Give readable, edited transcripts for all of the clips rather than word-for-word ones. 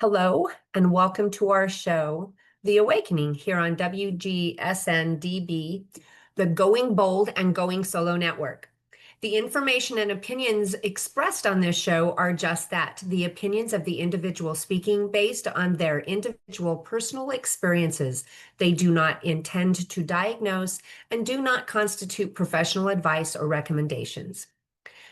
Hello, and welcome to our show, The Awakening, here on WGSN-DB, the Going Bold and Going Solo Network. The information and opinions expressed on this show are just that, the opinions of the individual speaking based on their individual personal experiences. They do not intend to diagnose and do not constitute professional advice or recommendations.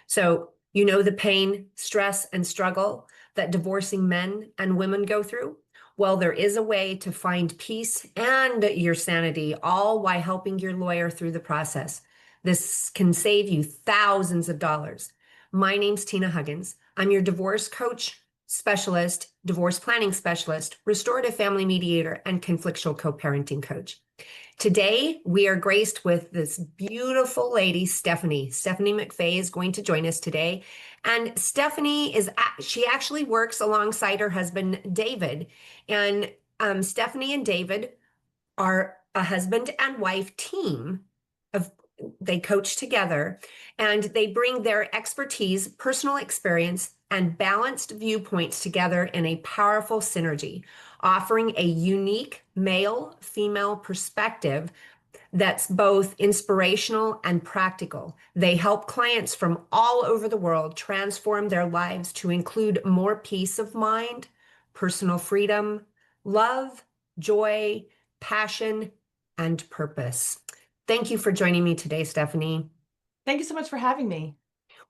So, you know the pain, stress, and struggle that divorcing men and women go through? Well, there is a way to find peace and your sanity, all while helping your lawyer through the process. This can save you thousands of dollars. My name's Tina Huggins. I'm your divorce coach, specialist, divorce planning specialist, restorative family mediator, and conflictual co-parenting coach. Today, we are graced with this beautiful lady, Stephanie. Stephanie McPhail is going to join us today. And Stephanie she actually works alongside her husband, David. And Stephanie and David are a husband and wife team. They coach together, and they bring their expertise, personal experience, and balanced viewpoints together in a powerful synergy, offering a unique male-female perspective that's both inspirational and practical. They help clients from all over the world transform their lives to include more peace of mind, personal freedom, love, joy, passion, and purpose. Thank you for joining me today, Stephanie. Thank you so much for having me.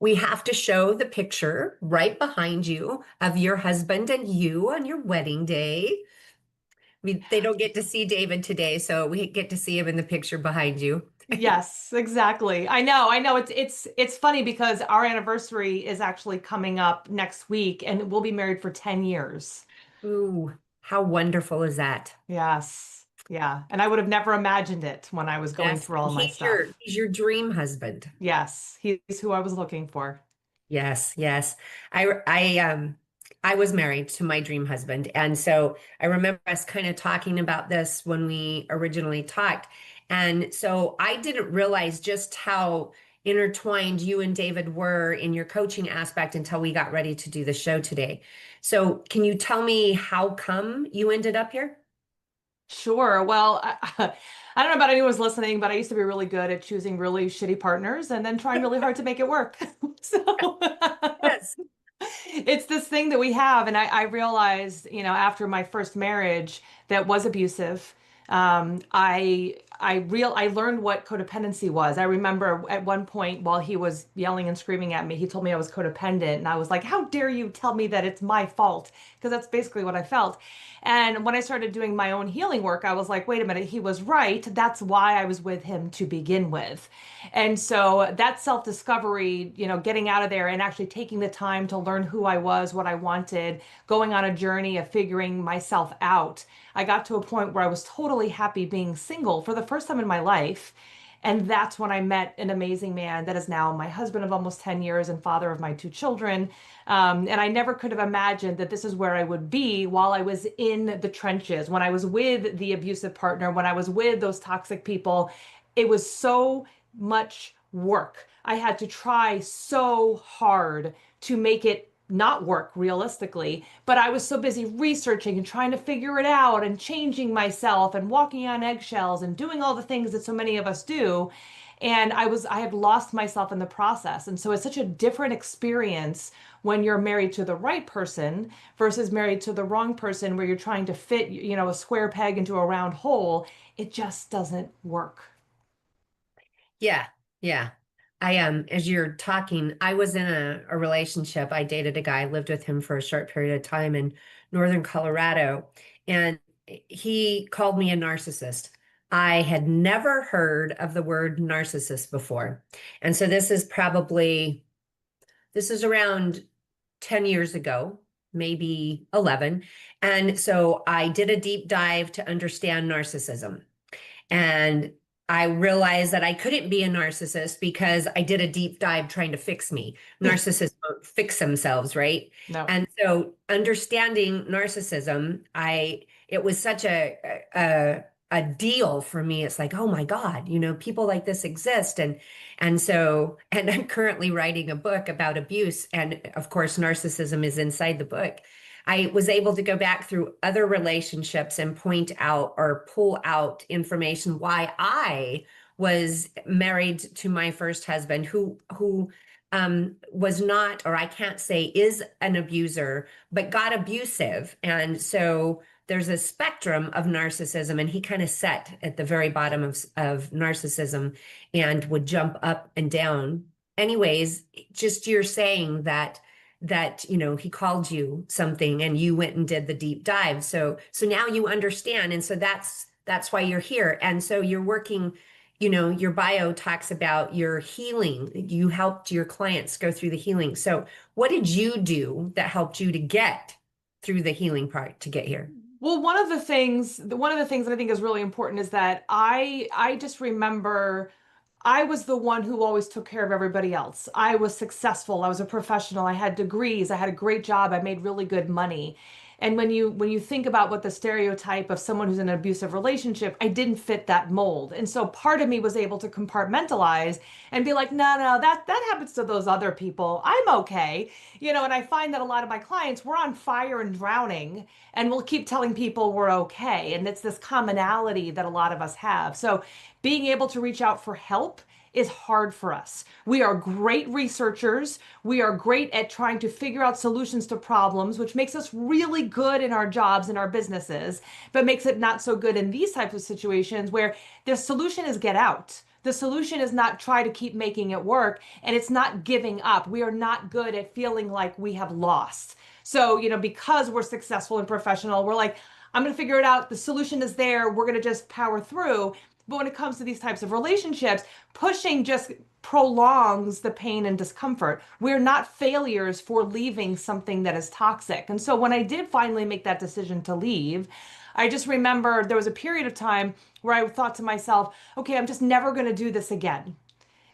We have to show the picture right behind you of your husband and you on your wedding day. They don't get to see David today, so we get to see him in the picture behind you. Yes, exactly. I know. It's funny because our anniversary is actually coming up next week, and we'll be married for 10 years. Ooh, how wonderful is that? Yes. Yeah. And I would have never imagined it when I was going through all my stuff. He's your dream husband. Yes, he's who I was looking for. Yes, yes. I was married to my dream husband. And so I remember us kind of talking about this when we originally talked. And so I didn't realize just how intertwined you and David were in your coaching aspect until we got ready to do the show today. So can you tell me how come you ended up here? Sure. Well, I don't know about anyone's listening, but I used to be really good at choosing really shitty partners and then trying really hard to make it work. So Yes. it's this thing that we have. And I realized, after my first marriage that was abusive, I learned what codependency was. I remember at one point while he was yelling and screaming at me, he told me I was codependent, and I was like, "How dare you tell me that it's my fault?" Because that's basically what I felt. And when I started doing my own healing work, I was like, "Wait a minute, he was right. That's why I was with him to begin with." And so that self-discovery, getting out of there and actually taking the time to learn who I was, what I wanted, going on a journey of figuring myself out. I got to a point where I was totally happy being single for the first time in my life. And that's when I met an amazing man that is now my husband of almost 10 years and father of my two children. And I never could have imagined that this is where I would be while I was in the trenches, when I was with the abusive partner, when I was with those toxic people. It was so much work. I had to try so hard to make it not work realistically, but I was so busy researching and trying to figure it out and changing myself and walking on eggshells and doing all the things that so many of us do. And I had lost myself in the process. And so it's such a different experience when you're married to the right person versus married to the wrong person, where you're trying to fit, a square peg into a round hole. It just doesn't work. Yeah, yeah. As you're talking, I was in a relationship. I dated a guy, lived with him for a short period of time in northern Colorado, and he called me a narcissist. I had never heard of the word narcissist before. And so this is around 10 years ago, maybe 11. And so I did a deep dive to understand narcissism. And I realized that I couldn't be a narcissist because I did a deep dive trying to fix me. Narcissists don't fix themselves, right? No. And so understanding narcissism, it was such a deal for me. It's like, oh my God, people like this exist. And I'm currently writing a book about abuse. And of course, narcissism is inside the book. I was able to go back through other relationships and point out or pull out information why I was married to my first husband who was not, or I can't say is an abuser, but got abusive. And so there's a spectrum of narcissism, and he kind of sat at the very bottom of narcissism and would jump up and down. Anyways, just you're saying that he called you something and you went and did the deep dive. So now you understand, and so that's why you're here. And so you're working, your bio talks about your healing. You helped your clients go through the healing. So what did you do that helped you to get through the healing part to get here? Well, one of the things that I think is really important is that I just remember I was the one who always took care of everybody else. I was successful. I was a professional. I had degrees. I had a great job. I made really good money. And when you think about what the stereotype of someone who's in an abusive relationship, I didn't fit that mold. And so part of me was able to compartmentalize and be like, no, that happens to those other people. I'm okay. And I find that a lot of my clients, we're on fire and drowning, and we'll keep telling people we're okay. And it's this commonality that a lot of us have. So being able to reach out for help is hard for us. We are great researchers. We are great at trying to figure out solutions to problems, which makes us really good in our jobs and our businesses, but makes it not so good in these types of situations where the solution is get out. The solution is not try to keep making it work, and it's not giving up. We are not good at feeling like we have lost. So, because we're successful and professional, we're like, I'm going to figure it out. The solution is there. We're going to just power through. But when it comes to these types of relationships, pushing just prolongs the pain and discomfort. We're not failures for leaving something that is toxic. And so when I did finally make that decision to leave, I just remember there was a period of time where I thought to myself, okay, I'm just never going to do this again.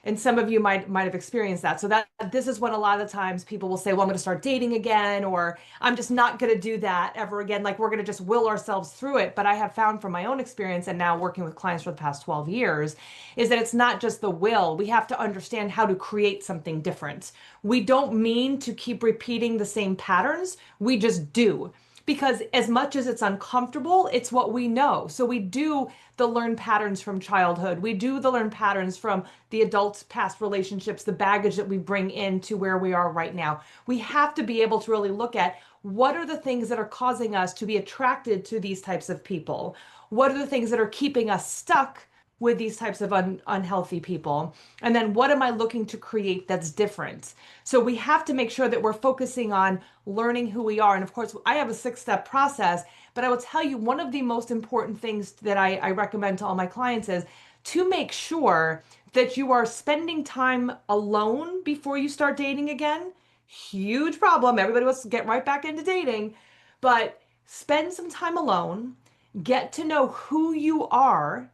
And some of you might have experienced that. So that this is when a lot of the times people will say, well, I'm going to start dating again, or I'm just not going to do that ever again. Like we're going to just will ourselves through it. But I have found from my own experience and now working with clients for the past 12 years is that it's not just the will. We have to understand how to create something different. We don't mean to keep repeating the same patterns. We just do. Because as much as it's uncomfortable, it's what we know. So we do the learned patterns from childhood. We do the learned patterns from the adults' past relationships, the baggage that we bring into where we are right now. We have to be able to really look at what are the things that are causing us to be attracted to these types of people? What are the things that are keeping us stuck with these types of unhealthy people? And then what am I looking to create that's different? So we have to make sure that we're focusing on learning who we are. And of course, I have a 6-step process, but I will tell you one of the most important things that I recommend to all my clients is to make sure that you are spending time alone before you start dating again. Huge problem. Everybody wants to get right back into dating, but spend some time alone, get to know who you are.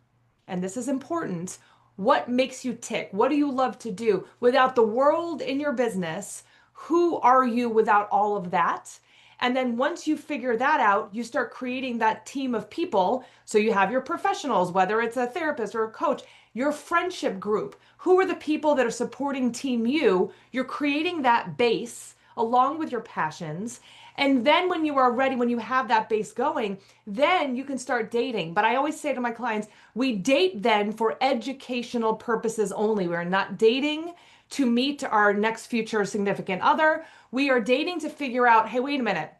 And this is important. What makes you tick? What do you love to do? Without the world in your business, who are you without all of that? And then once you figure that out, you start creating that team of people. So you have your professionals, whether it's a therapist or a coach, your friendship group. Who are the people that are supporting Team You? You're creating that base along with your passions. And then when you are ready, when you have that base going, then you can start dating. But I always say to my clients, we date then for educational purposes only. We're not dating to meet our next future significant other. We are dating to figure out, hey, wait a minute,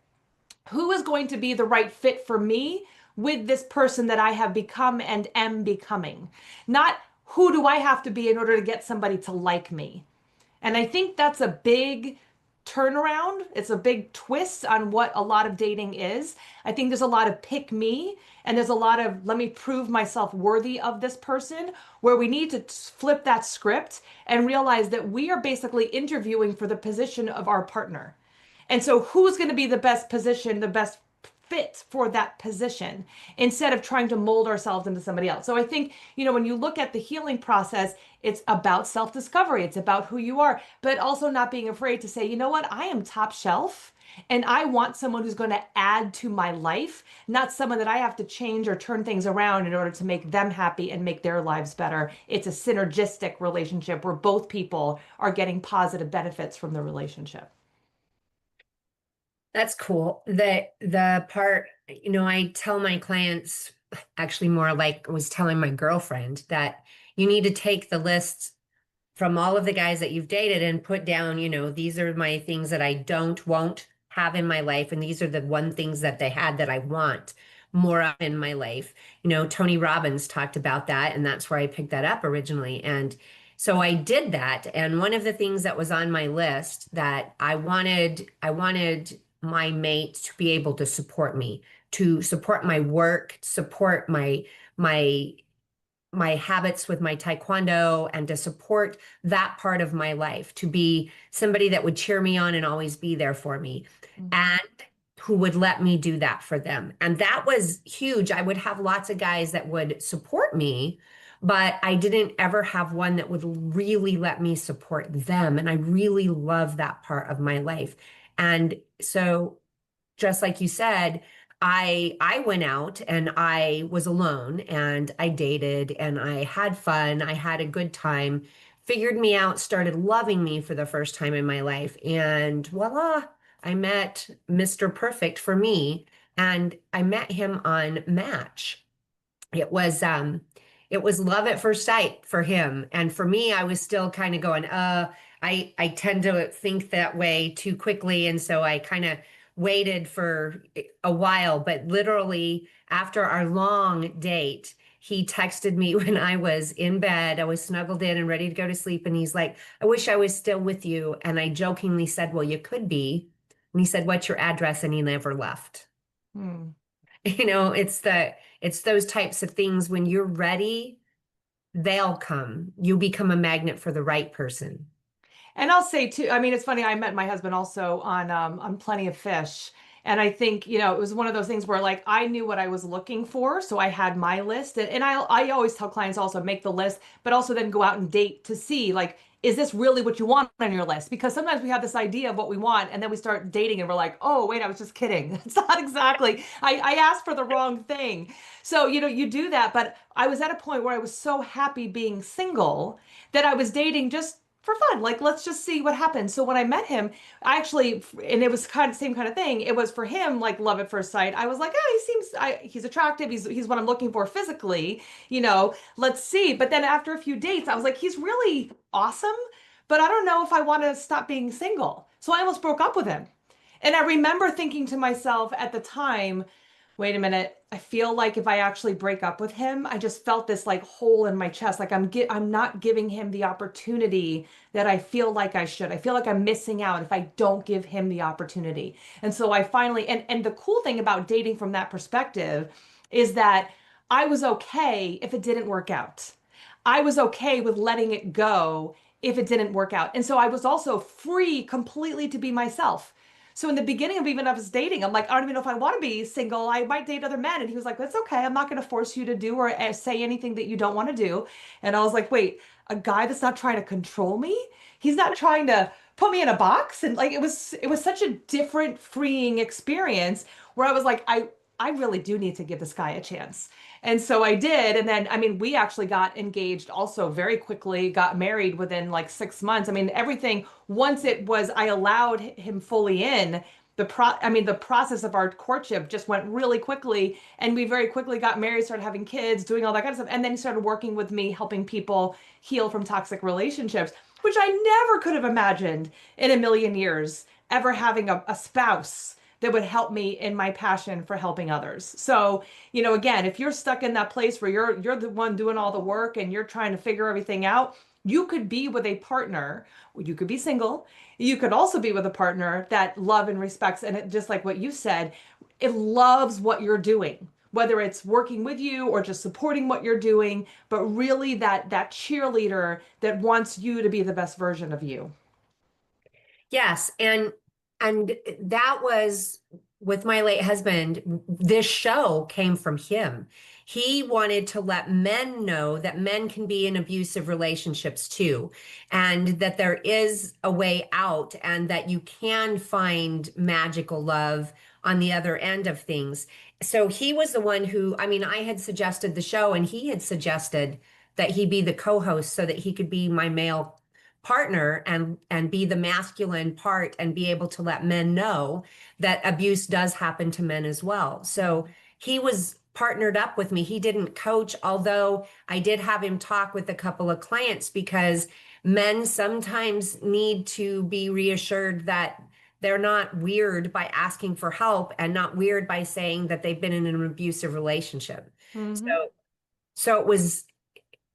who is going to be the right fit for me with this person that I have become and am becoming? Not who do I have to be in order to get somebody to like me? And I think that's a big turnaround. It's a big twist on what a lot of dating is. I think there's a lot of pick me, and there's a lot of let me prove myself worthy of this person, where we need to flip that script and realize that we are basically interviewing for the position of our partner. And so who's going to be the best position, the best fit for that position, instead of trying to mold ourselves into somebody else. So I think, when you look at the healing process, it's about self-discovery. It's about who you are, but also not being afraid to say, you know what, I am top shelf and I want someone who's going to add to my life, not someone that I have to change or turn things around in order to make them happy and make their lives better. It's a synergistic relationship where both people are getting positive benefits from the relationship. That's cool. The part, I tell my clients, actually more like I was telling my girlfriend, that you need to take the list from all of the guys that you've dated and put down, these are my things that I won't have in my life. And these are the one things that they had that I want more of in my life. Tony Robbins talked about that, and that's where I picked that up originally. And so I did that. And one of the things that was on my list that I wanted my mate to be able to support my work, support my my habits with my taekwondo, and to support that part of my life, to be somebody that would cheer me on and always be there for me, Mhm. and who would let me do that for them. And that was huge. I would have lots of guys that would support me, but I didn't ever have one that would really let me support them. And I really love that part of my life. And so, just like you said, I went out and I was alone and I dated and I had fun. I had a good time, figured me out, started loving me for the first time in my life. And voila, I met Mr. Perfect for me. And I met him on Match. It was love at first sight for him. And for me, I was still kind of going, I tend to think that way too quickly. And so I kind of waited for a while, but literally after our long date, he texted me when I was in bed. I was snuggled in and ready to go to sleep. And he's like, I wish I was still with you. And I jokingly said, well, you could be. And he said, what's your address? And he never left. Hmm. It's those types of things. When you're ready, they'll come. You become a magnet for the right person. And I'll say too, I mean, it's funny, I met my husband also on Plenty of Fish. And I think, it was one of those things where like I knew what I was looking for. So I had my list. And I always tell clients also make the list, but also then go out and date to see like, is this really what you want on your list? Because sometimes we have this idea of what we want and then we start dating and we're like, oh, wait, I was just kidding. That's not exactly, I asked for the wrong thing. So, you do that. But I was at a point where I was so happy being single that I was dating just for fun. Like, let's just see what happens. So when I met him, I actually, and it was kind of same kind of thing. It was for him like love at first sight. I was like, oh, he's attractive. He's what I'm looking for physically. Let's see. But then after a few dates, I was like, he's really awesome, but I don't know if I want to stop being single. So I almost broke up with him. And I remember thinking to myself at the time, wait a minute. I feel like if I actually break up with him, I just felt this like hole in my chest. Like I'm not giving him the opportunity that I feel like I should. I feel like I'm missing out if I don't give him the opportunity. And so I finally, and the cool thing about dating from that perspective is that I was okay if it didn't work out. I was okay with letting it go if it didn't work out. And so I was also free completely to be myself. So in the beginning of even us dating, I'm like, I don't even know if I want to be single. I might date other men. And he was like, that's okay. I'm not going to force you to do or say anything that you don't want to do. And I was like, wait, a guy that's not trying to control me? He's not trying to put me in a box. And like it was such a different, freeing experience where I was like, I really do need to give this guy a chance. And so I did. And then, I mean, we actually got engaged also very quickly, got married within like 6 months. I mean, everything, once it was, I allowed him fully in, the process of our courtship just went really quickly. And we very quickly got married, started having kids, doing all that kind of stuff. And then he started working with me, helping people heal from toxic relationships, which I never could have imagined in a million years, ever having a spouse that would help me in my passion for helping others. So, again, if you're stuck in that place where you're the one doing all the work and you're trying to figure everything out, you could be with a partner, you could be single, you could also be with a partner that love and respects, and it, just like what you said, it loves what you're doing, whether it's working with you or just supporting what you're doing, but really that cheerleader that wants you to be the best version of you. Yes, and that was with my late husband. This show came from him. He wanted to let men know that men can be in abusive relationships too, and that there is a way out, and that you can find magical love on the other end of things. So he was the one who, I mean, I had suggested the show, and he had suggested that he be the co-host so that he could be my male partner and be the masculine part and be able to let men know that abuse does happen to men as well. So he was partnered up with me. He didn't coach, although I did have him talk with a couple of clients because men sometimes need to be reassured that they're not weird by asking for help and not weird by saying that they've been in an abusive relationship. Mm-hmm. So it was,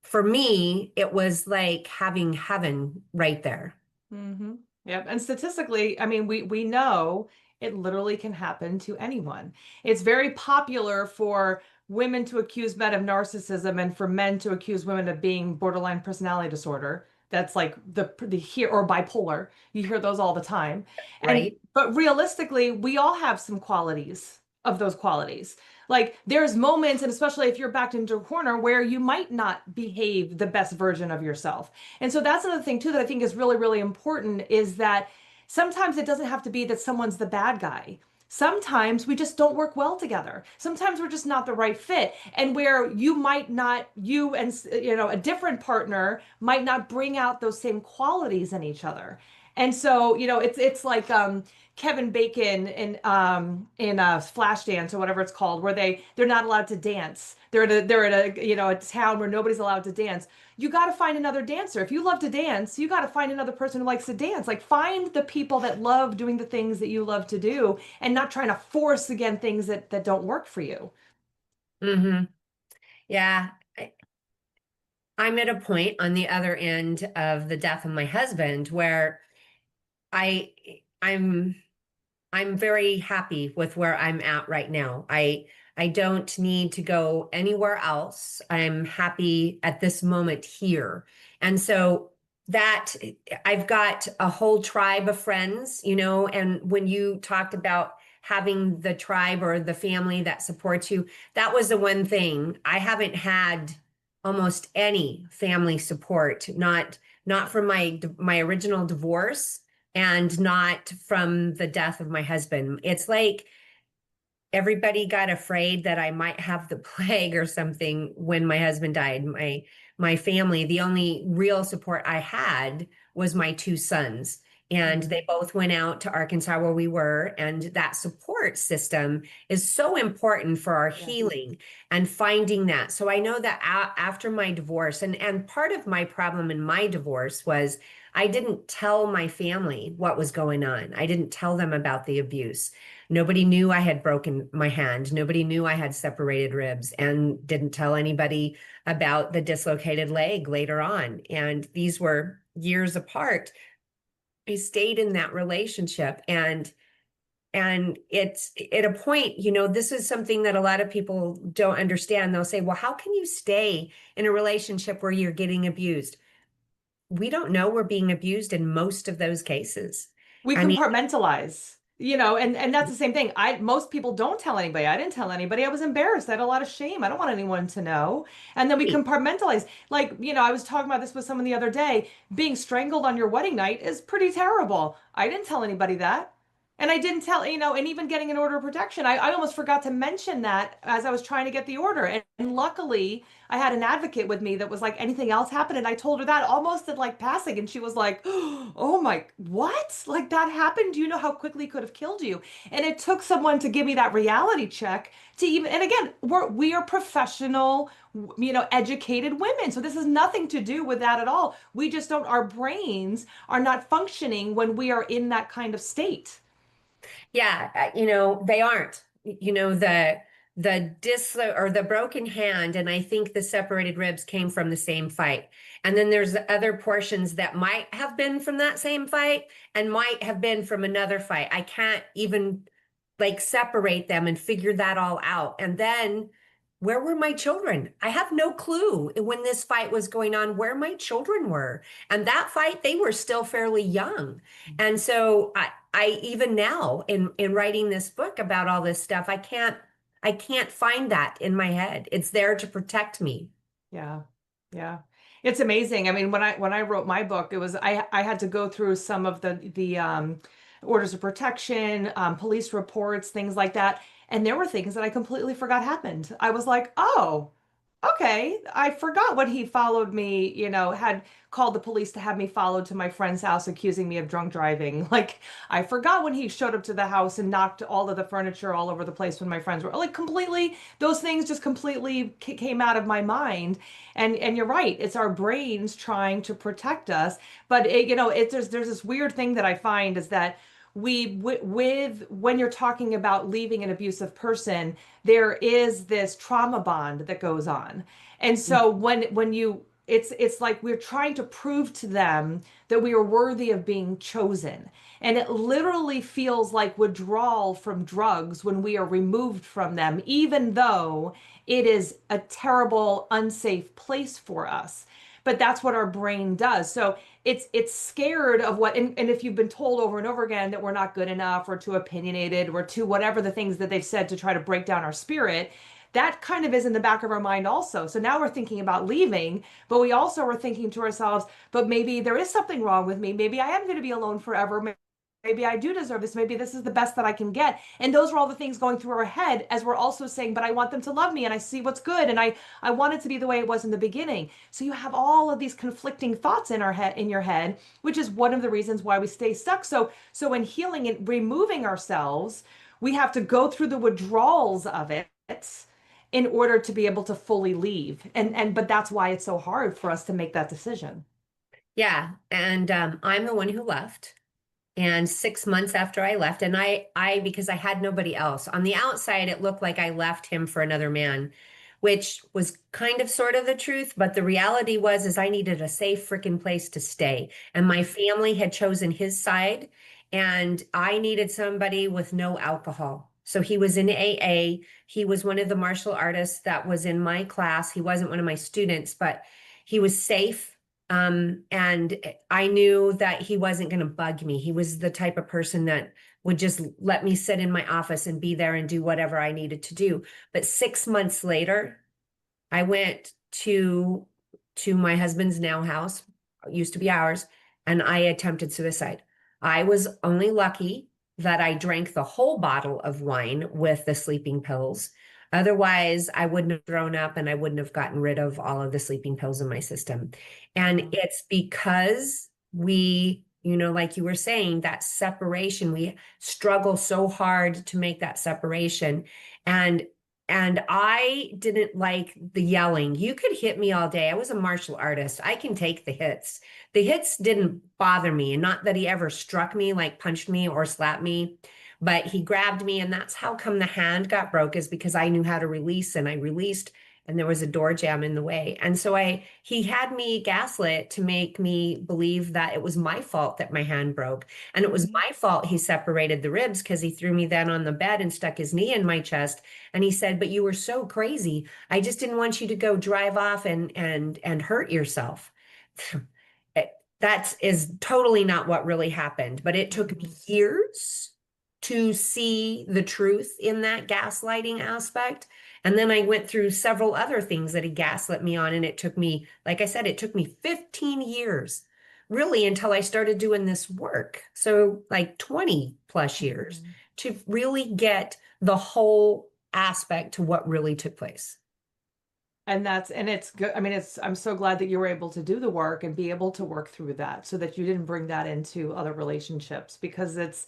for me, it was like having heaven right there. Mm-hmm. Yep. And statistically, I mean, we know it literally can happen to anyone. It's very popular for women to accuse men of narcissism and for men to accuse women of being borderline personality disorder. That's like the here or bipolar. You hear those all the time. And Right? but realistically, we all have some qualities of those qualities. Like there's moments, and especially if you're backed into a corner where you might not behave the best version of yourself. And so that's another thing too that I think is really, really important is that sometimes it doesn't have to be that someone's the bad guy. Sometimes we just don't work well together. Sometimes we're just not the right fit. And where you might not, you and a different partner might not bring out those same qualities in each other. And so, it's like Kevin Bacon in Flashdance or whatever it's called, where they're not allowed to dance. They're at a town where nobody's allowed to dance. You got to find another dancer. If you love to dance, you got to find another person who likes to dance. Like find the people that love doing the things that you love to do and not trying to force again things that don't work for you. Hmm. Yeah. I'm at a point on the other end of the death of my husband where I I'm I'm very happy with where I'm at right now. I don't need to go anywhere else. I'm happy at this moment here. And so that I've got a whole tribe of friends, and when you talked about having the tribe or the family that supports you, that was the one thing. I haven't had almost any family support, not from my original divorce and not from the death of my husband. It's like everybody got afraid that I might have the plague or something when my husband died. My family, the only real support I had was my two sons. And they both went out to Arkansas where we were. And that support system is so important for our Yes. healing and finding that. So I know that after my divorce, and part of my problem in my divorce was I didn't tell my family what was going on. I didn't tell them about the abuse. Nobody knew I had broken my hand. Nobody knew I had separated ribs and didn't tell anybody about the dislocated leg later on. And these were years apart. I stayed in that relationship and it's at a point, this is something that a lot of people don't understand. They'll say, well, how can you stay in a relationship where you're getting abused? We don't know we're being abused in most of those cases. We I mean, compartmentalize, and that's the same thing. Most people don't tell anybody. I didn't tell anybody. I was embarrassed. I had a lot of shame. I don't want anyone to know. And then we compartmentalize. Like, I was talking about this with someone the other day. Being strangled on your wedding night is pretty terrible. I didn't tell anybody that. And I didn't tell, and even getting an order of protection, I almost forgot to mention that as I was trying to get the order. And luckily, I had an advocate with me that was like, anything else happened? And I told her that almost at like passing. And she was like, oh my, what? Like that happened? Do you know how quickly it could have killed you? And it took someone to give me that reality check to even, and again, we are professional, educated women. So this has nothing to do with that at all. We just don't, our brains are not functioning when we are in that kind of state. yeah, they aren't. The dislo or the broken hand, and I think the separated ribs came from the same fight. And then there's other portions that might have been from that same fight and might have been from another fight. I can't even like separate them and figure that all out. And then where were my children? I have no clue when this fight was going on where my children were. And that fight, they were still fairly young. And so I even now in writing this book about all this stuff, I can't find that in my head. It's there to protect me. Yeah. Yeah. It's amazing. I mean, when I wrote my book, it was I had to go through some of the orders of protection, police reports, things like that. And there were things that I completely forgot happened. I was like, oh, okay, I forgot when he followed me, had called the police to have me followed to my friend's house accusing me of drunk driving. Like, I forgot when he showed up to the house and knocked all of the furniture all over the place when my friends were like completely, those things just completely came out of my mind. And you're right, it's our brains trying to protect us. But there's this weird thing that I find is that with when you're talking about leaving an abusive person, there is this trauma bond that goes on. And so when you it's like we're trying to prove to them that we are worthy of being chosen. And it literally feels like withdrawal from drugs when we are removed from them, even though it is a terrible, unsafe place for us. But that's what our brain does. So it's scared of and if you've been told over and over again that we're not good enough or too opinionated or too whatever the things that they've said to try to break down our spirit, that kind of is in the back of our mind also. So now we're thinking about leaving, but we also are thinking to ourselves, but maybe there is something wrong with me. Maybe I am going to be alone forever. Maybe I do deserve this. Maybe this is the best that I can get. And those are all the things going through our head as we're also saying, but I want them to love me and I see what's good and I want it to be the way it was in the beginning. So you have all of these conflicting thoughts in your head, which is one of the reasons why we stay stuck. So in healing and removing ourselves, we have to go through the withdrawals of it in order to be able to fully leave. But that's why it's so hard for us to make that decision. Yeah. And I'm the one who left. And 6 months after I left, and because I had nobody else on the outside, it looked like I left him for another man, which was kind of sort of the truth. But the reality is I needed a safe freaking place to stay. And my family had chosen his side, and I needed somebody with no alcohol. So he was in AA. He was one of the martial artists that was in my class. He wasn't one of my students, but he was safe. And I knew that he wasn't going to bug me. He was the type of person that would just let me sit in my office and be there and do whatever I needed to do. But 6 months later, I went to my husband's now house, used to be ours, and I attempted suicide. I was only lucky that I drank the whole bottle of wine with the sleeping pills. Otherwise, I wouldn't have thrown up and I wouldn't have gotten rid of all of the sleeping pills in my system. And it's because like you were saying, that separation, we struggle so hard to make that separation. And I didn't like the yelling. You could hit me all day. I was a martial artist. I can take the hits. The hits didn't bother me. And not that he ever struck me, like punched me or slapped me, but he grabbed me. And that's how come the hand got broke, is because I knew how to release, and I released, and there was a door jam in the way. And so he had me gaslit to make me believe that it was my fault that my hand broke. And it was my fault he separated the ribs, because he threw me then on the bed and stuck his knee in my chest. And he said, but you were so crazy. I just didn't want you to go drive off and hurt yourself. That is totally not what really happened. But it took me years to see the truth in that gaslighting aspect. And then I went through several other things that he gaslit me on. And it took me, like I said, it took me 15 years, really, until I started doing this work. So like 20 plus years to really get the whole aspect to what really took place. And it's good. I mean, I'm so glad that you were able to do the work and be able to work through that so that you didn't bring that into other relationships, because there's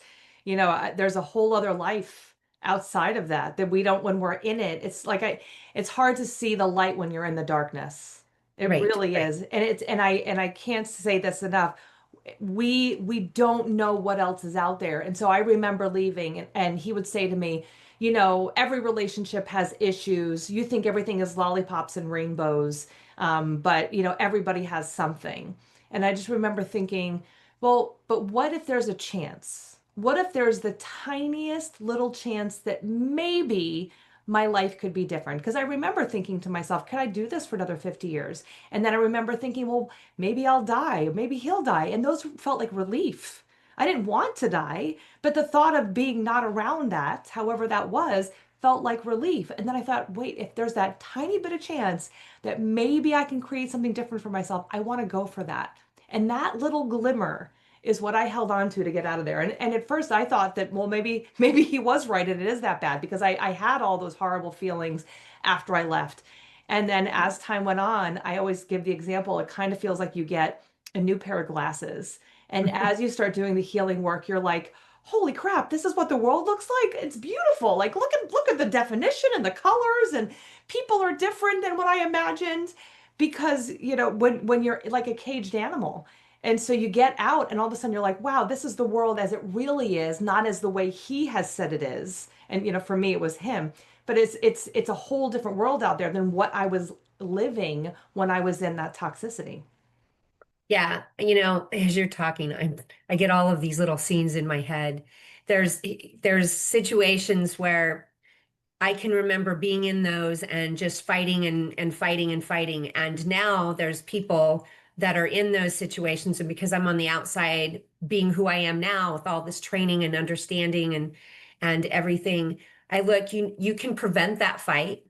a whole other life outside of that we don't, when we're in it, it's like it's hard to see the light when you're in the darkness. It really is. And I can't say this enough. We don't know what else is out there. And so I remember leaving, and he would say to me, every relationship has issues. You think everything is lollipops and rainbows, but everybody has something. And I just remember thinking, well, but what if there's a chance? What if there's the tiniest little chance that maybe my life could be different? Because I remember thinking to myself, can I do this for another 50 years? And then I remember thinking, well, maybe I'll die, maybe he'll die. And those felt like relief. I didn't want to die, but the thought of being not around that, however that was, felt like relief. And then I thought, wait, if there's that tiny bit of chance that maybe I can create something different for myself, I want to go for that. And that little glimmer is what I held on to get out of there. And at first I thought that, well, maybe he was right and it is that bad, because I had all those horrible feelings after I left. And then as time went on, I always give the example, it kind of feels like you get a new pair of glasses. And as you start doing the healing work, you're like, holy crap, this is what the world looks like. It's beautiful. Like look at the definition and the colors, and people are different than what I imagined, because when you're like a caged animal. And so you get out and all of a sudden you're like, wow, this is the world as it really is, not as the way he has said it is. And for me it was him, but it's a whole different world out there than what I was living when I was in that toxicity. Yeah, as you're talking, I get all of these little scenes in my head. There's situations where I can remember being in those and just fighting and fighting and fighting. And now there's people that are in those situations. And because I'm on the outside, being who I am now with all this training and understanding and everything, I look, you can prevent that fight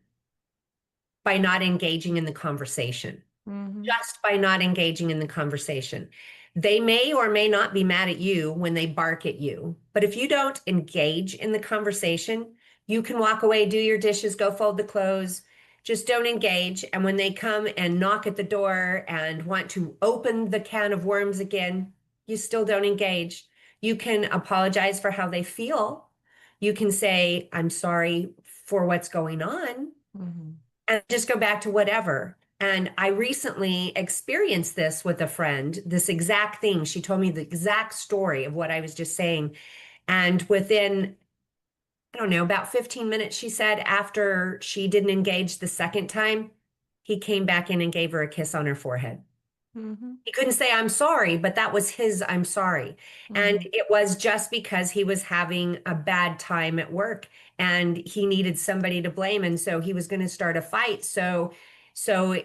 by not engaging in the conversation. Hmm. Just by not engaging in the conversation. They may or may not be mad at you when they bark at you, but if you don't engage in the conversation, you can walk away, do your dishes, go fold the clothes, just don't engage. And when they come and knock at the door and want to open the can of worms again, you still don't engage. You can apologize for how they feel. You can say, I'm sorry for what's going on, Hmm. and just go back to whatever. And I recently experienced this with a friend, this exact thing. She told me the exact story of what I was just saying. And within, I don't know, about 15 minutes, she said, after she didn't engage the second time, he came back in and gave her a kiss on her forehead. Hmm. He couldn't say, I'm sorry, but that was his, I'm sorry. And Hmm. it was just because he was having a bad time at work and he needed somebody to blame. And so he was going to start a fight. So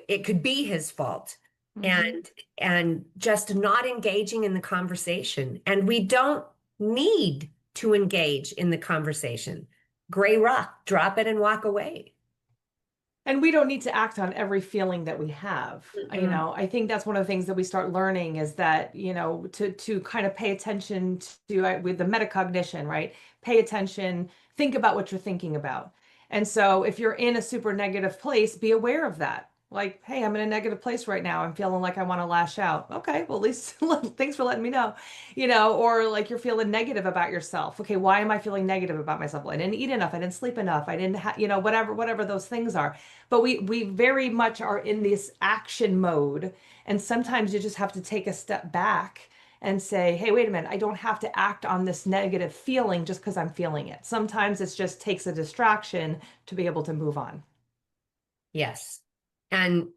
it could be his fault. Hmm. And just not engaging in the conversation. And we don't need to engage in the conversation. Gray rock, drop it and walk away. And we don't need to act on every feeling that we have. Mm-mm. I think that's one of the things that we start learning is that, to kind of pay attention to with the metacognition, right? Pay attention, think about what you're thinking about. And so if you're in a super negative place, be aware of that. Like, hey, I'm in a negative place right now. I'm feeling like I want to lash out. Okay, well, at least thanks for letting me know. Or like you're feeling negative about yourself. Okay, why am I feeling negative about myself? Well, I didn't eat enough. I didn't sleep enough. I didn't have, whatever those things are. But we very much are in this action mode, and sometimes you just have to take a step back and say, hey, wait a minute, I don't have to act on this negative feeling just because I'm feeling it. Sometimes it just takes a distraction to be able to move on. Yes. And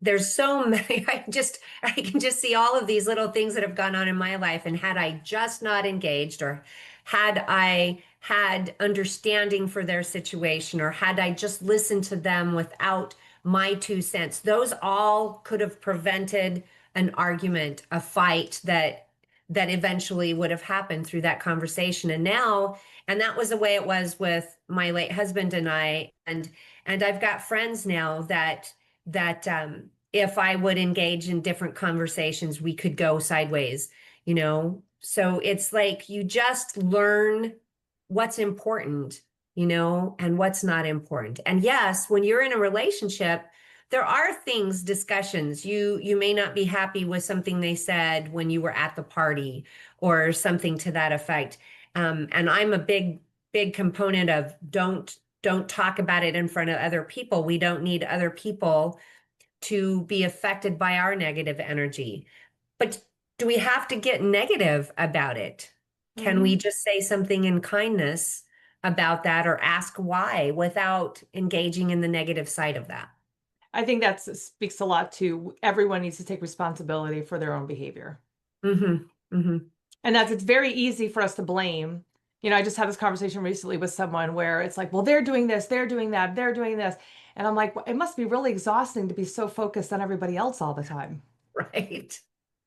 there's so many, I can just see all of these little things that have gone on in my life. And had I just not engaged, or had I had understanding for their situation, or had I just listened to them without my 2 cents, those all could have prevented an argument, a fight that eventually would have happened through that conversation. And that was the way it was with my late husband and I. And I've got friends now that if I would engage in different conversations, we could go sideways. So it's like you just learn what's important, and what's not important. And yes, when you're in a relationship, there are things, discussions. You may not be happy with something they said when you were at the party or something to that effect. And I'm a big component of don't talk about it in front of other people. We don't need other people to be affected by our negative energy. But do we have to get negative about it? Can we Mhm. just say something in kindness about that or ask why without engaging in the negative side of that? I think that speaks a lot to everyone needs to take responsibility for their own behavior. Mm-hmm. Mm-hmm. And it's very easy for us to blame. I just had this conversation recently with someone where it's like, well, they're doing this, they're doing that, they're doing this. And I'm like, well, it must be really exhausting to be so focused on everybody else all the time. Right.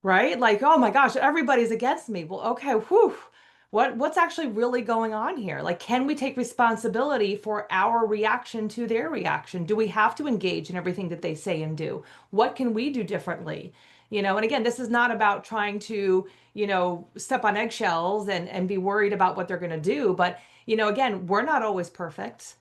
Right? Like, oh my gosh, everybody's against me. Well, okay, whew. What's actually really going on here? Like, can we take responsibility for our reaction to their reaction? Do we have to engage in everything that they say and do? What can we do differently? And again, this is not about trying to, step on eggshells and be worried about what they're going to do. But, again, we're not always perfect.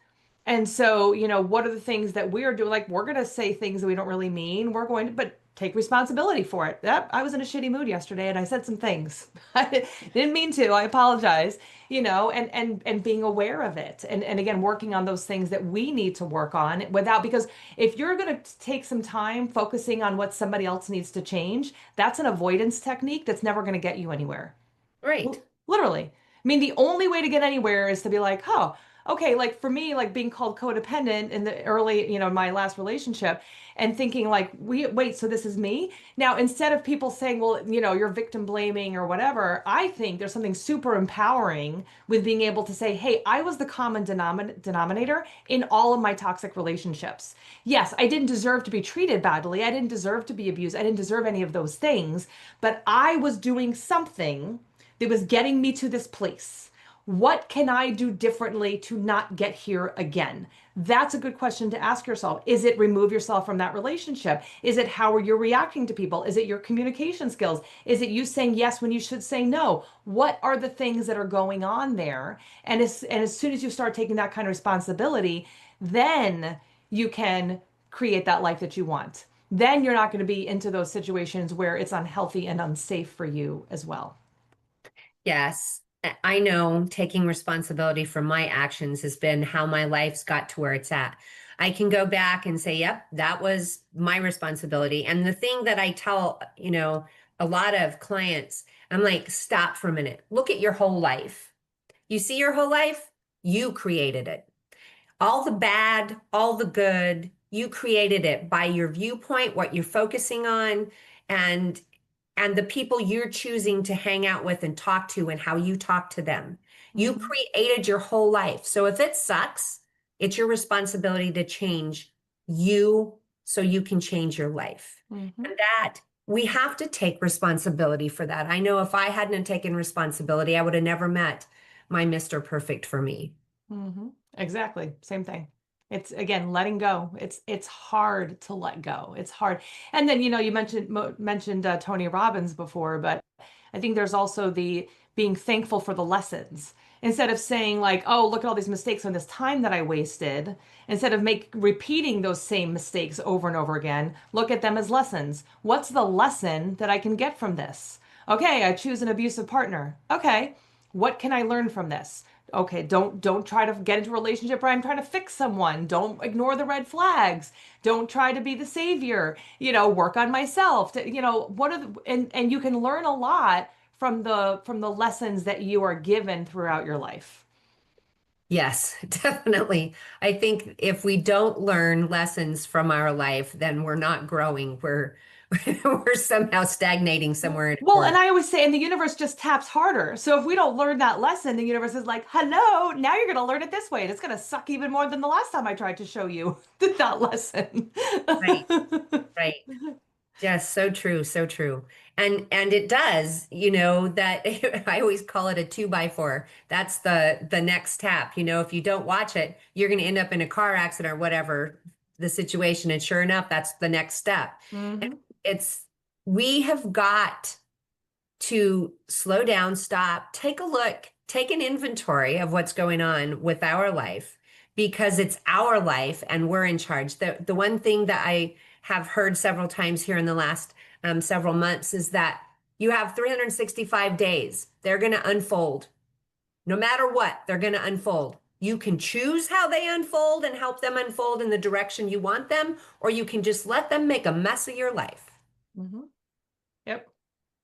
And so, what are the things that we are doing? Like, we're going to say things that we don't really mean. We're going to, but take responsibility for it. Yep, I was in a shitty mood yesterday and I said some things. I didn't mean to. I apologize, and being aware of it. And again, working on those things that we need to work on because if you're going to take some time focusing on what somebody else needs to change, that's an avoidance technique that's never going to get you anywhere. Right. Literally. I mean, the only way to get anywhere is to be like, oh, okay, like for me, like being called codependent in the early, my last relationship and thinking like, wait, so this is me? Now, instead of people saying, well, you're victim blaming or whatever, I think there's something super empowering with being able to say, hey, I was the common denominator in all of my toxic relationships. Yes, I didn't deserve to be treated badly. I didn't deserve to be abused. I didn't deserve any of those things, but I was doing something that was getting me to this place. What can I do differently to not get here again? That's a good question to ask yourself. Is it remove yourself from that relationship? Is it how are you reacting to people? Is it your communication skills? Is it you saying yes when you should say no? What are the things that are going on there? And as soon as you start taking that kind of responsibility, then you can create that life that you want. Then you're not going to be into those situations where it's unhealthy and unsafe for you as well. Yes. I know taking responsibility for my actions has been how my life's got to where it's at. I can go back and say, yep, that was my responsibility. And the thing that I tell, a lot of clients, I'm like, stop for a minute. Look at your whole life. You see your whole life? You created it. All the bad, all the good, you created it by your viewpoint, what you're focusing on, and the people you're choosing to hang out with and talk to and how you talk to them. You created your whole life. So if it sucks, it's your responsibility to change you so you can change your life. And that we have to take responsibility for that. I know if I hadn't taken responsibility, I would have never met my Mr. Perfect for me. Exactly. Same thing. It's again, letting go. It's hard to let go. It's hard. And then, you mentioned Tony Robbins before, but I think there's also the being thankful for the lessons. Instead of saying like, oh, look at all these mistakes and this time that I wasted, instead of repeating those same mistakes over and over again, look at them as lessons. What's the lesson that I can get from this? Okay, I choose an abusive partner. Okay, what can I learn from this? Okay, don't try to get into a relationship where I'm trying to fix someone. Don't ignore the red flags. Don't try to be the savior. Work on myself. What are and you can learn a lot from the lessons that you are given throughout your life. Yes, definitely. I think if we don't learn lessons from our life, then we're not growing. We're we're somehow stagnating somewhere in a Well, and corner. I always say, and the universe just taps harder. So if we don't learn that lesson, the universe is like, hello, now you're going to learn it this way. And it's going to suck even more than the last time I tried to show you that lesson. Right, right. Yes, so true, so true. And it does, that I always call it a 2x4. That's the next tap. If you don't watch it, you're going to end up in a car accident or whatever the situation. And sure enough, that's the next step. And it's we have got to slow down, stop, take a look, take an inventory of what's going on with our life because it's our life and we're in charge. The one thing that I have heard several times here in the last several months is that you have 365 days. They're going to unfold. No matter what, they're going to unfold. You can choose how they unfold and help them unfold in the direction you want them, or you can just let them make a mess of your life. Yep.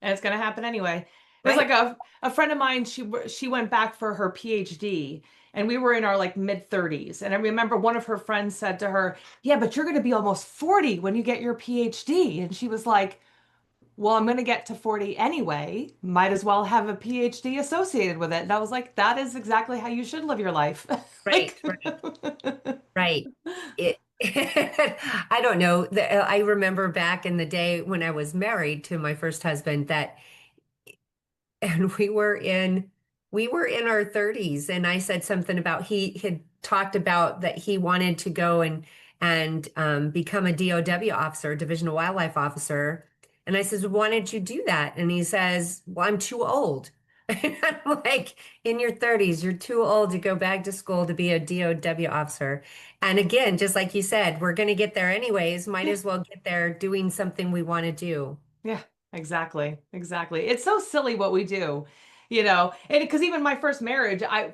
And it's going to happen anyway. There's Right? like a friend of mine, she went back for her PhD and we were in our like mid 30s. And I remember one of her friends said to her, yeah, but you're going to be almost 40 when you get your PhD. And she was like, well, I'm going to get to 40 anyway. Might as well have a PhD associated with it. And I was like, that is exactly how you should live your life. Right, Like, right, right. It, I don't know. I remember back in the day when I was married to my first husband and we were in our 30s, and I said something about he had talked about that he wanted to go and become a DOW officer, Divisional Wildlife Officer. And I says, why did you do that? And he says, well, I'm too old. I'm like, in your 30s, you're too old to go back to school to be a DOW officer. And again, just like you said, we're going to get there anyways. Might Yeah. as well get there doing something we want to do. Yeah, exactly. Exactly. It's so silly what we do, and because even my first marriage, I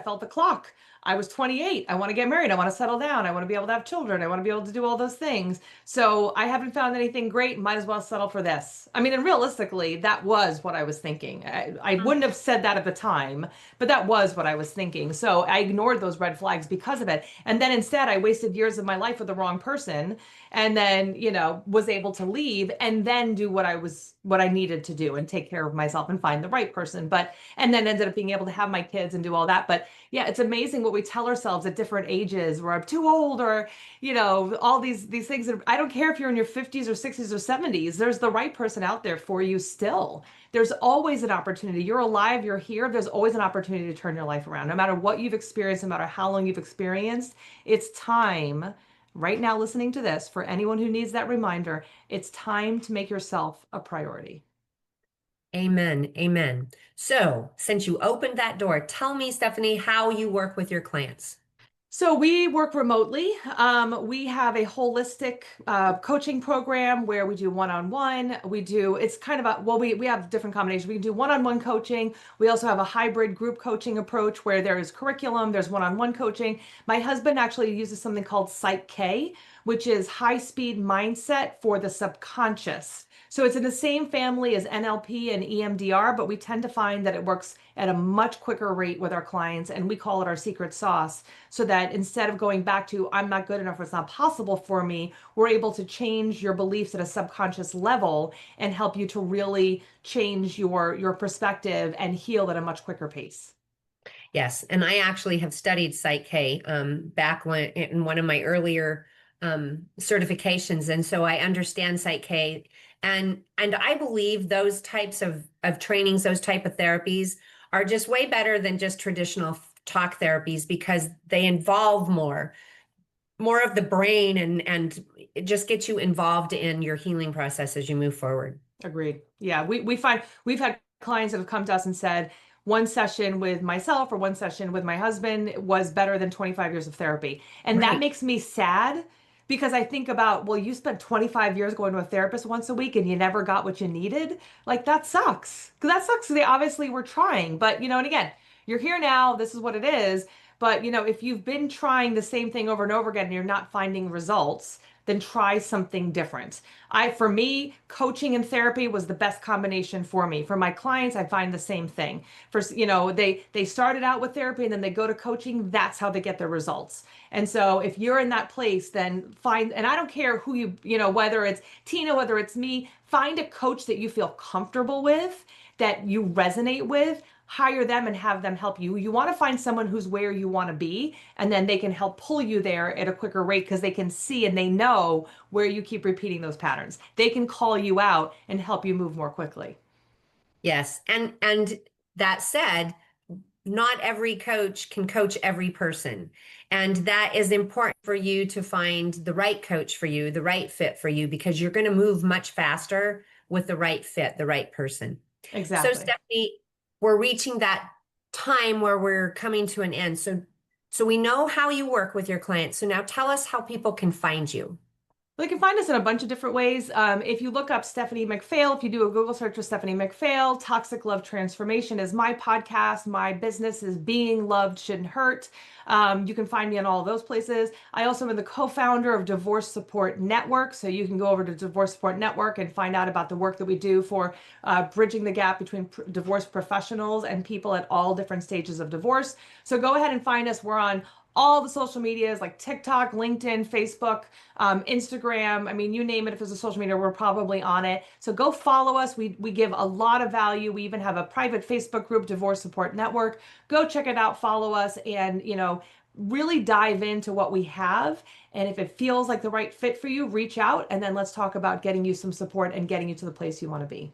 felt the clock. I was 28. I want to get married. I want to settle down. I want to be able to have children. I want to be able to do all those things. So I haven't found anything great. Might as well settle for this. I mean, and realistically, that was what I was thinking. I wouldn't have said that at the time, but that was what I was thinking. So I ignored those red flags because of it. And then instead, I wasted years of my life with the wrong person and then was able to leave and then do what I needed to do and take care of myself and find the right person, and then ended up being able to have my kids and do all that. But yeah, it's amazing what we tell ourselves at different ages, where I'm too old, or all these things that I don't care if you're in your 50s or 60s or 70s, there's the right person out there for you still. There's always an opportunity. You're alive, you're here, there's always an opportunity to turn your life around. No matter what you've experienced, no matter how long you've experienced, it's time right now, listening to this, for anyone who needs that reminder, it's time to make yourself a priority. Amen. Amen. So, since you opened that door, tell me, Stephanie, how you work with your clients. So we work remotely. We have a holistic coaching program where we do one-on-one. It's kind of we have different combinations. We can do one-on-one coaching. We also have a hybrid group coaching approach where there is curriculum, there's one-on-one coaching. My husband actually uses something called Psych-K, which is high-speed mindset for the subconscious. So it's in the same family as NLP and EMDR, but we tend to find that it works at a much quicker rate with our clients, and we call it our secret sauce, so that instead of going back to I'm not good enough or it's not possible for me, we're able to change your beliefs at a subconscious level and help you to really change your perspective and heal at a much quicker pace. Yes, and I actually have studied Psych-K back when in one of my earlier certifications, and so I understand Psych-K, and I believe those types of trainings, those type of therapies, are just way better than just traditional talk therapies because they involve more of the brain and it just gets you involved in your healing process as you move forward. Agreed. Yeah, we find we've had clients that have come to us and said one session with myself or one session with my husband was better than 25 years of therapy. And that Right. makes me sad because I think about, well, you spent 25 years going to a therapist once a week and you never got what you needed. Like that sucks. Because that sucks. They obviously were trying, but and again, you're here now. This is what it is. But if you've been trying the same thing over and over again and you're not finding results, then try something different. For me, coaching and therapy was the best combination for me. For my clients, I find the same thing. They started out with therapy and then they go to coaching. That's how they get their results. And so if you're in that place, then and I don't care who whether it's Tina, whether it's me, find a coach that you feel comfortable with, that you resonate with. Hire them and have them help you. You want to find someone who's where you want to be, and then they can help pull you there at a quicker rate because they can see and they know where you keep repeating those patterns. They can call you out and help you move more quickly. Yes. And that said, not every coach can coach every person. And that is important for you to find the right coach for you, the right fit for you, because you're going to move much faster with the right fit, the right person. So, Exactly. Stephanie, we're reaching that time where we're coming to an end. So we know how you work with your clients. So now tell us how people can find you. Well, you can find us in a bunch of different ways. If you look up Stephanie McPhail, if you do a Google search for Stephanie McPhail, Toxic Love Transformation is my podcast. My business is Being Loved Shouldn't Hurt. You can find me in all of those places. I also am the co-founder of Divorce Support Network. So you can go over to Divorce Support Network and find out about the work that we do for bridging the gap between divorce professionals and people at all different stages of divorce. So go ahead and find us. We're on all the social medias like TikTok, LinkedIn, Facebook, Instagram. I mean, you name it. If there's a social media, we're probably on it. So go follow us. We give a lot of value. We even have a private Facebook group, Divorce Support Network. Go check it out, follow us, and really dive into what we have. And if it feels like the right fit for you, reach out and then let's talk about getting you some support and getting you to the place you want to be.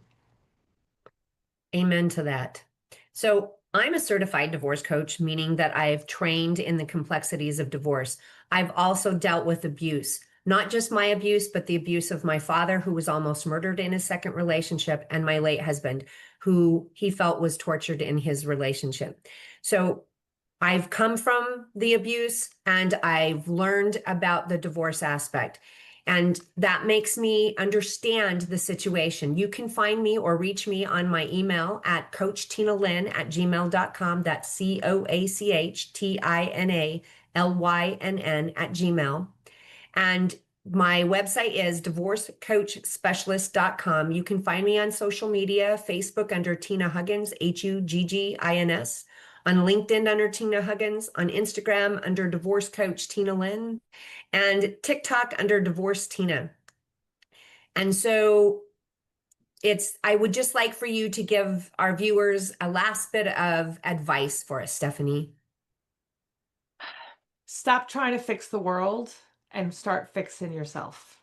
Amen to that. So I'm a certified divorce coach, meaning that I've trained in the complexities of divorce. I've also dealt with abuse, not just my abuse, but the abuse of my father, who was almost murdered in his second relationship, and my late husband, who he felt was tortured in his relationship. So I've come from the abuse and I've learned about the divorce aspect. And that makes me understand the situation. You can find me or reach me on my email at coachtinalyn@gmail.com. That's CoachTinaLynn@gmail. And my website is divorcecoachspecialist.com. You can find me on social media, Facebook under Tina Huggins, Huggins, on LinkedIn under Tina Huggins, on Instagram under Divorce Coach Tina Lynn, and TikTok under Divorce Tina. And so I would just like for you to give our viewers a last bit of advice for us, Stephanie. Stop trying to fix the world and start fixing yourself.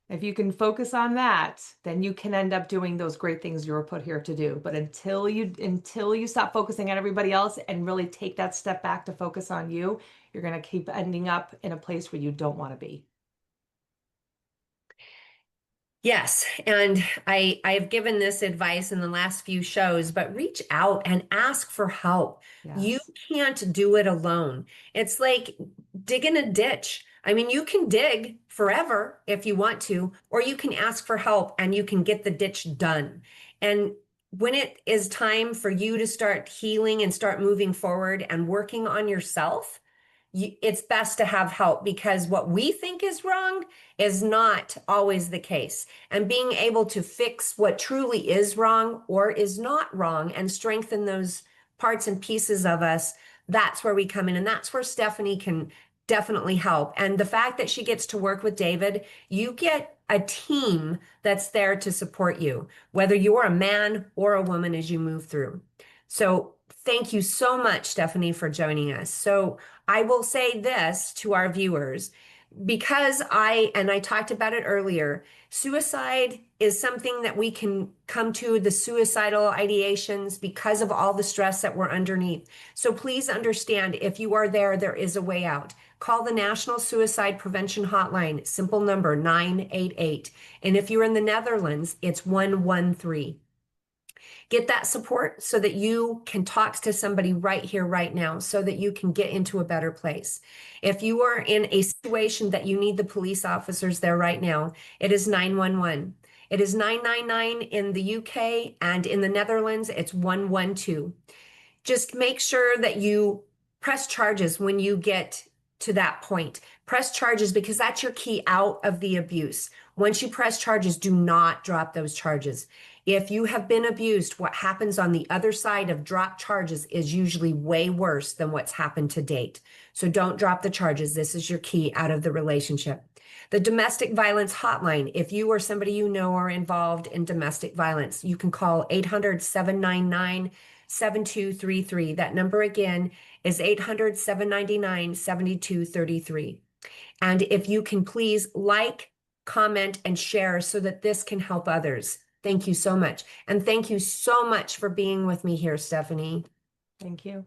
If you can focus on that, then you can end up doing those great things you were put here to do. But until you stop focusing on everybody else and really take that step back to focus on you, you're going to keep ending up in a place where you don't want to be. Yes, and I've given this advice in the last few shows, but reach out and ask for help. Yes. You can't do it alone. It's like digging a ditch. I mean, you can dig forever if you want to, or you can ask for help and you can get the ditch done. And when it is time for you to start healing and start moving forward and working on yourself, it's best to have help, because what we think is wrong is not always the case. And being able to fix what truly is wrong or is not wrong and strengthen those parts and pieces of us, that's where we come in. And that's where Stephanie can definitely help. And the fact that she gets to work with David, you get a team that's there to support you, whether you're a man or a woman as you move through. So thank you so much, Stephanie, for joining us. So I will say this to our viewers, because I talked about it earlier, suicide is something that we can come to, the suicidal ideations, because of all the stress that we're underneath. So please understand, if you are there, there is a way out. Call the National Suicide Prevention Hotline, simple number 988. And if you're in the Netherlands, it's 113. Get that support so that you can talk to somebody right here, right now, so that you can get into a better place. If you are in a situation that you need the police officers there right now, it is 911. It is 999 in the UK, and in the Netherlands, it's 112. Just make sure that you press charges when you get to that point. Press charges, because that's your key out of the abuse. Once you press charges, do not drop those charges. If you have been abused, what happens on the other side of drop charges is usually way worse than what's happened to date. So don't drop the charges. This is your key out of the relationship. The domestic violence hotline, if you or somebody you know are involved in domestic violence, you can call 800-799-7233. That number again is 800-799-7233. And if you can please like, comment, and share so that this can help others. Thank you so much. And thank you so much for being with me here, Stephanie. Thank you.